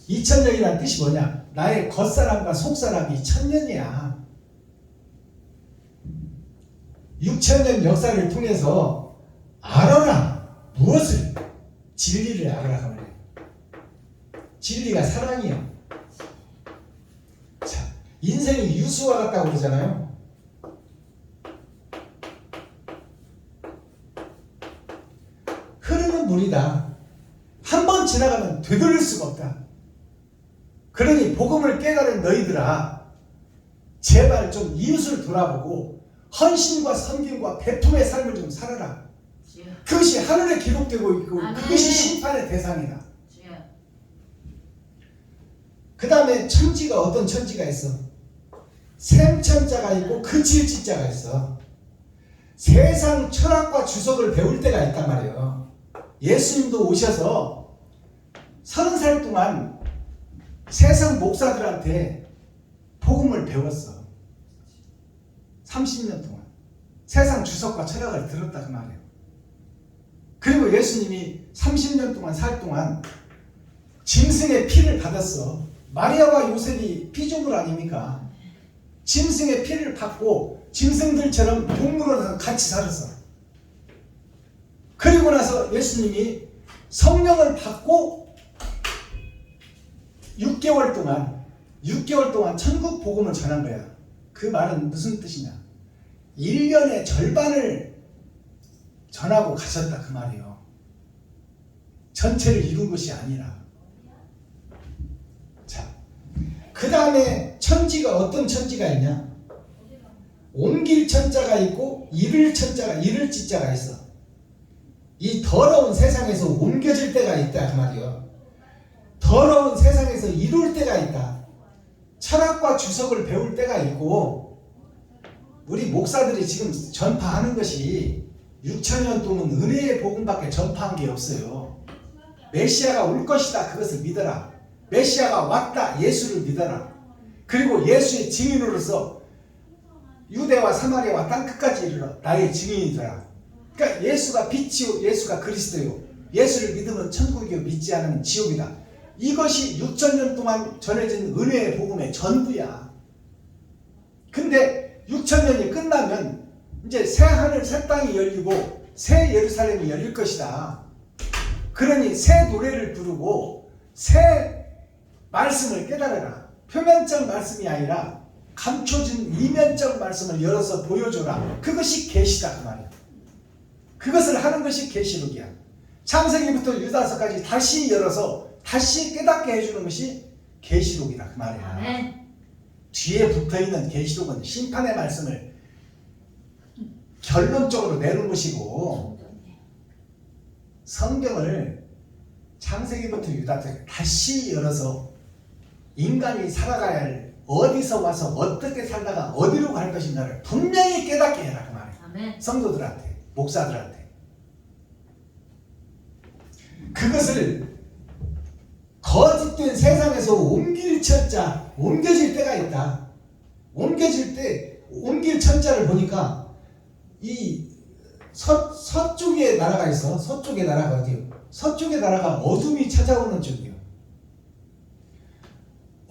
2000년이란 뜻이 뭐냐? 나의 겉사람과 속사람이 1000년이야. 6000년 역사를 통해서 알아라. 무엇을? 진리를 알아라. 말이에요. 진리가 사랑이요. 자, 인생이 유수와 같다고 그러잖아요. 흐르는 물이다. 한 번 지나가면 되돌릴 수가 없다. 그러니 복음을 깨달은 너희들아, 제발 좀 이웃을 돌아보고 헌신과 섬김과 베품의 삶을 좀 살아라. 주여. 그것이 하늘에 기록되고 있고 아멘. 그것이 심판의 대상이다. 주여. 그 다음에 천지가 어떤 천지가 있어? 샘천자가 있고 그칠지자가 있어. 세상 철학과 주석을 배울 때가 있단 말이에요. 예수님도 오셔서 30살 동안 세상 목사들한테 복음을 배웠어. 30년 동안 세상 주석과 철학을 들었다 그 말이에요. 그리고 예수님이 30년 동안 살 동안 짐승의 피를 받았어. 마리아와 요셉이 피조물 아닙니까? 짐승의 피를 받고 짐승들처럼 동물원에서 같이 살았어. 그리고 나서 예수님이 성령을 받고 6개월 동안 천국 복음을 전한 거야. 그 말은 무슨 뜻이냐? 1년의 절반을 전하고 가셨다 그 말이에요. 전체를 이룬 것이 아니라. 자, 그 다음에 천지가 어떤 천지가 있냐? 옮길 천자가 있고 이를 지자가 있어. 이 더러운 세상에서 옮겨질 때가 있다 그 말이에요. 더러운 세상에서 이룰 때가 있다. 철학과 주석을 배울 때가 있고, 우리 목사들이 지금 전파하는 것이 6천년 동안 은혜의 복음밖에 전파한 게 없어요. 메시아가 올 것이다. 그것을 믿어라. 메시아가 왔다. 예수를 믿어라. 그리고 예수의 증인으로서 유대와 사마리아와 땅끝까지 이르러 나의 증인이 되라. 그러니까 예수가 빛이요 예수가 그리스도요. 예수를 믿으면 천국이요 믿지 않으면 지옥이다. 이것이 6천년 동안 전해진 은혜의 복음의 전부야. 근데 6천년이 끝나면 이제 새 하늘 새 땅이 열리고 새 예루살렘이 열릴 것이다. 그러니 새 노래를 부르고 새 말씀을 깨달아라. 표면적 말씀이 아니라 감춰진 이면적 말씀을 열어서 보여줘라. 그것이 계시다 그 말이야. 그것을 하는 것이 계시록이야. 창세기부터 유다서까지 다시 열어서 다시 깨닫게 해주는 것이 계시록이다 그 말이야. 아멘. 뒤에 붙어있는 계시록은 심판의 말씀을 결론적으로 내놓은 것이고, 성경을 창세기부터 유다서까지 다시 열어서 인간이 살아가야 할, 어디서 와서 어떻게 살다가 어디로 갈 것인가를 분명히 깨닫게 해라 그 말이야. 아멘. 성도들한테, 목사들한테. 그것을 거짓된 세상에서 옮길 천자, 옮겨질 때가 있다. 옮겨질 때, 옮길 천자를 보니까 이 서쪽에 나라가 있어. 서쪽의 나라가 어디요? 서쪽의 나라가 어둠이 찾아오는 쪽이요.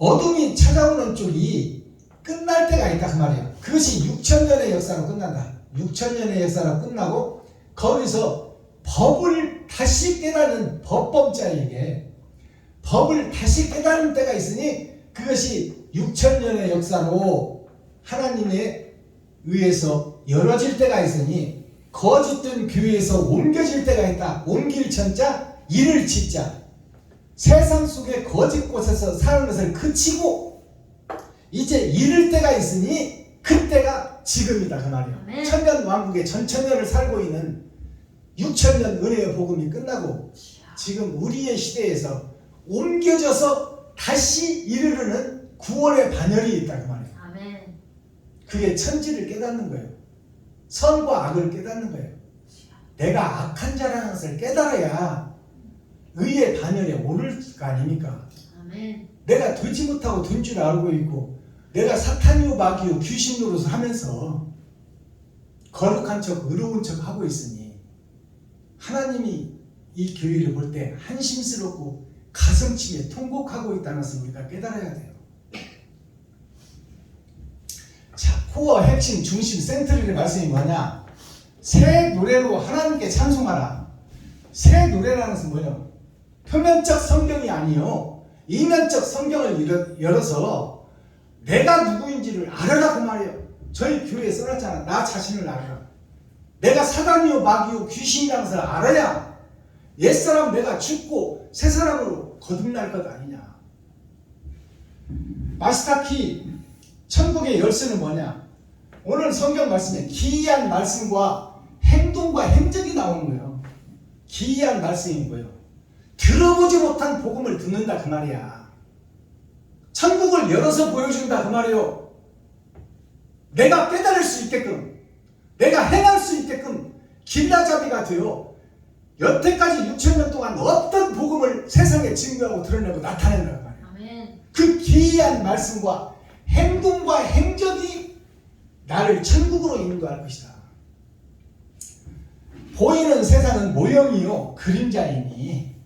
어둠이 찾아오는 쪽이 끝날 때가 있다 그 말이에요. 그것이 6천년의 역사로 끝난다. 6천년의 역사로 끝나고 거기서 법을 다시 깨닫는 법범자에게 법을 다시 깨닫는 때가 있으니 그것이 6천년의 역사로 하나님에 의해서 열어질 때가 있으니 거짓된 교회에서 옮겨질 때가 있다. 옮길 천자 이를 치자. 세상 속에 거짓 곳에서 사는 것을 그치고 이제 이를 때가 있으니 그때가 지금이다 그 말이에요. 아멘. 천년 왕국의 전천년을 살고 있는 6천년 은혜의 복음이 끝나고 지금 우리의 시대에서 옮겨져서 다시 이르르는 구원의 반열이 있다 그 말이에요. 아멘. 그게 천지를 깨닫는 거예요. 선과 악을 깨닫는 거예요. 내가 악한 자라는 것을 깨달아야 의의 반열에 오를 거 아닙니까? 아멘. 내가 되지 못하고 된 줄 알고 있고 내가 사탄이요 마귀요 귀신 노릇을 하면서 거룩한 척 의로운 척 하고 있으니 하나님이 이 교회를 볼 때 한심스럽고 가슴치에 통곡하고 있다는 것을 우리가 깨달아야 돼요. 자, 코어 핵심 중심 센트럴의 말씀이 뭐냐? 새 노래로 하나님께 찬송하라. 새 노래라는 것은 뭐예요? 표면적 성경이 아니요 이면적 성경을 열어서 내가 누구인지를 알아라 그 말이에요. 저희 교회에 써놨잖아. 나 자신을 알아라. 내가 사단이요 마귀요 귀신이라는 것을 알아야 옛사람 내가 죽고 새 사람으로 거듭날 것 아니냐. 마스터키 천국의 열쇠는 뭐냐? 오늘 성경 말씀에 기이한 말씀과 행동과 행적이 나오는 거예요. 기이한 말씀이 뭐예요? 들어보지 못한 복음을 듣는다 그 말이야. 천국을 열어서 보여준다 그 말이에요. 내가 깨달을 수 있게끔 내가 행할 수 있게끔 길라잡이가 되어 여태까지 6천년 동안 어떤 복음을 세상에 증거하고 드러내고 나타낸다 그 말이야. 아멘. 그 기이한 말씀과 행동과 행적이 나를 천국으로 인도할 것이다. 보이는 세상은 모형이요 그림자이니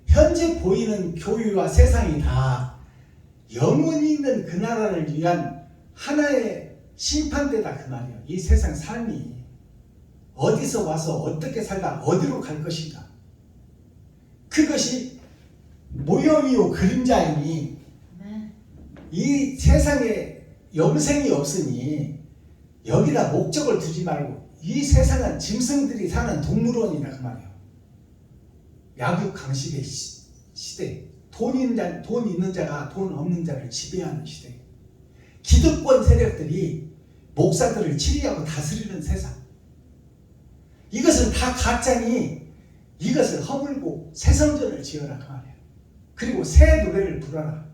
현재 보이는 교회와 세상이 다 영원히 있는 그 나라를 위한 하나의 심판대다 그 말이에요. 이 세상 삶이 어디서 와서 어떻게 살다 어디로 갈 것인가. 그것이 모형이요 그림자이니 아멘. 이 세상에 영생이 없으니 여기다 목적을 두지 말고 이 세상은 짐승들이 사는 동물원이다 그 말이에요. 약육강식의 시대, 돈 있는 자가 돈 없는 자를 지배하는 시대, 기득권 세력들이 목사들을 치리하고 다스리는 세상. 이것은 다 가짜니 이것을 허물고 새 성전을 지어라 그 말이에요. 그리고 새 노래를 부르라.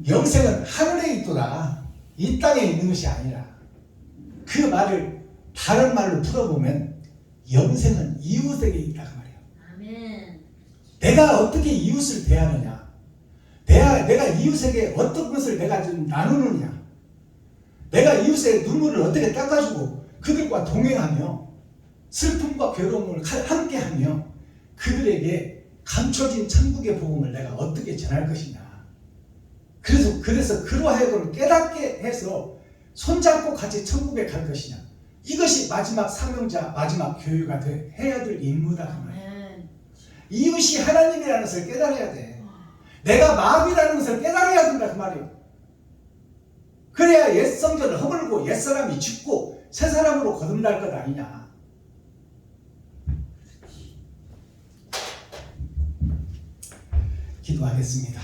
영생은 하늘에 있도다. 이 땅에 있는 것이 아니라. 그 말을 다른 말로 풀어보면 영생은 이웃에게 있다 그 말이에요. 아멘. 내가 어떻게 이웃을 대하느냐, 내가 이웃에게 어떤 것을 내가 좀 나누느냐, 내가 이웃의 눈물을 어떻게 닦아주고 그들과 동행하며 슬픔과 괴로움을 함께하며 그들에게 감춰진 천국의 복음을 내가 어떻게 전할 것이냐. 그래서 그러하여금 깨닫게 해서 손잡고 같이 천국에 갈 것이냐. 이것이 마지막 사명자, 마지막 교회가 해야 될 임무다 그 말이에요. 아멘. 이웃이 하나님이라는 것을 깨달아야 돼. 내가 마귀라는 것을 깨달아야 된다 그 말이에요. 그래야 옛 성전을 허물고 옛 사람이 죽고 새 사람으로 거듭날 것 아니냐. 기도하겠습니다.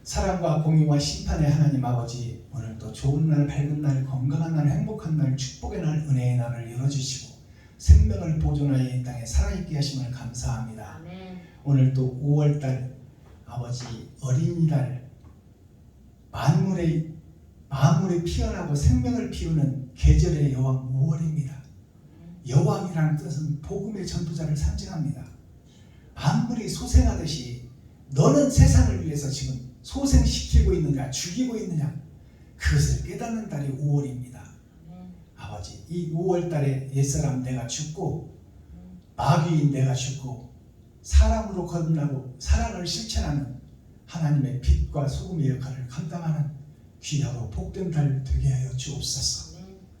사랑과 공의와 심판의 하나님 아버지, 오늘 또 좋은 날, 밝은 날, 건강한 날, 행복한 날, 축복의 날, 은혜의 날을 열어주시고 생명을 보존하여 이 땅에 살아있게 하심을 감사합니다. 아멘. 오늘 또 5월달 아버지 어린이날 만물이 피어나고 생명을 피우는 계절의 여왕 5월입니다. 여왕이라는 뜻은 복음의 전도자를 상징합니다. 만물이 소생하듯이 너는 세상을 위해서 지금 소생시키고 있느냐 죽이고 있느냐 그것을 깨닫는 달이 5월입니다. 아버지 이 5월달에 옛사람 내가 죽고 마귀인 내가 죽고 사람으로 거듭나고 사랑을 실천하는 하나님의 빛과 소금의 역할을 감당하는 귀하고 복된 달 되게 하여 주옵소서.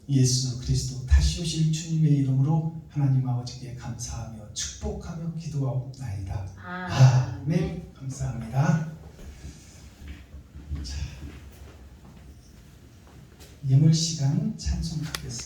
예수 그리스도 다시 오실 주님의 이름으로 하나님 아버지께 감사하며 축복하며 기도하옵나이다. 아멘. 감사합니다. 자, 예물 시간 찬송하겠습니다.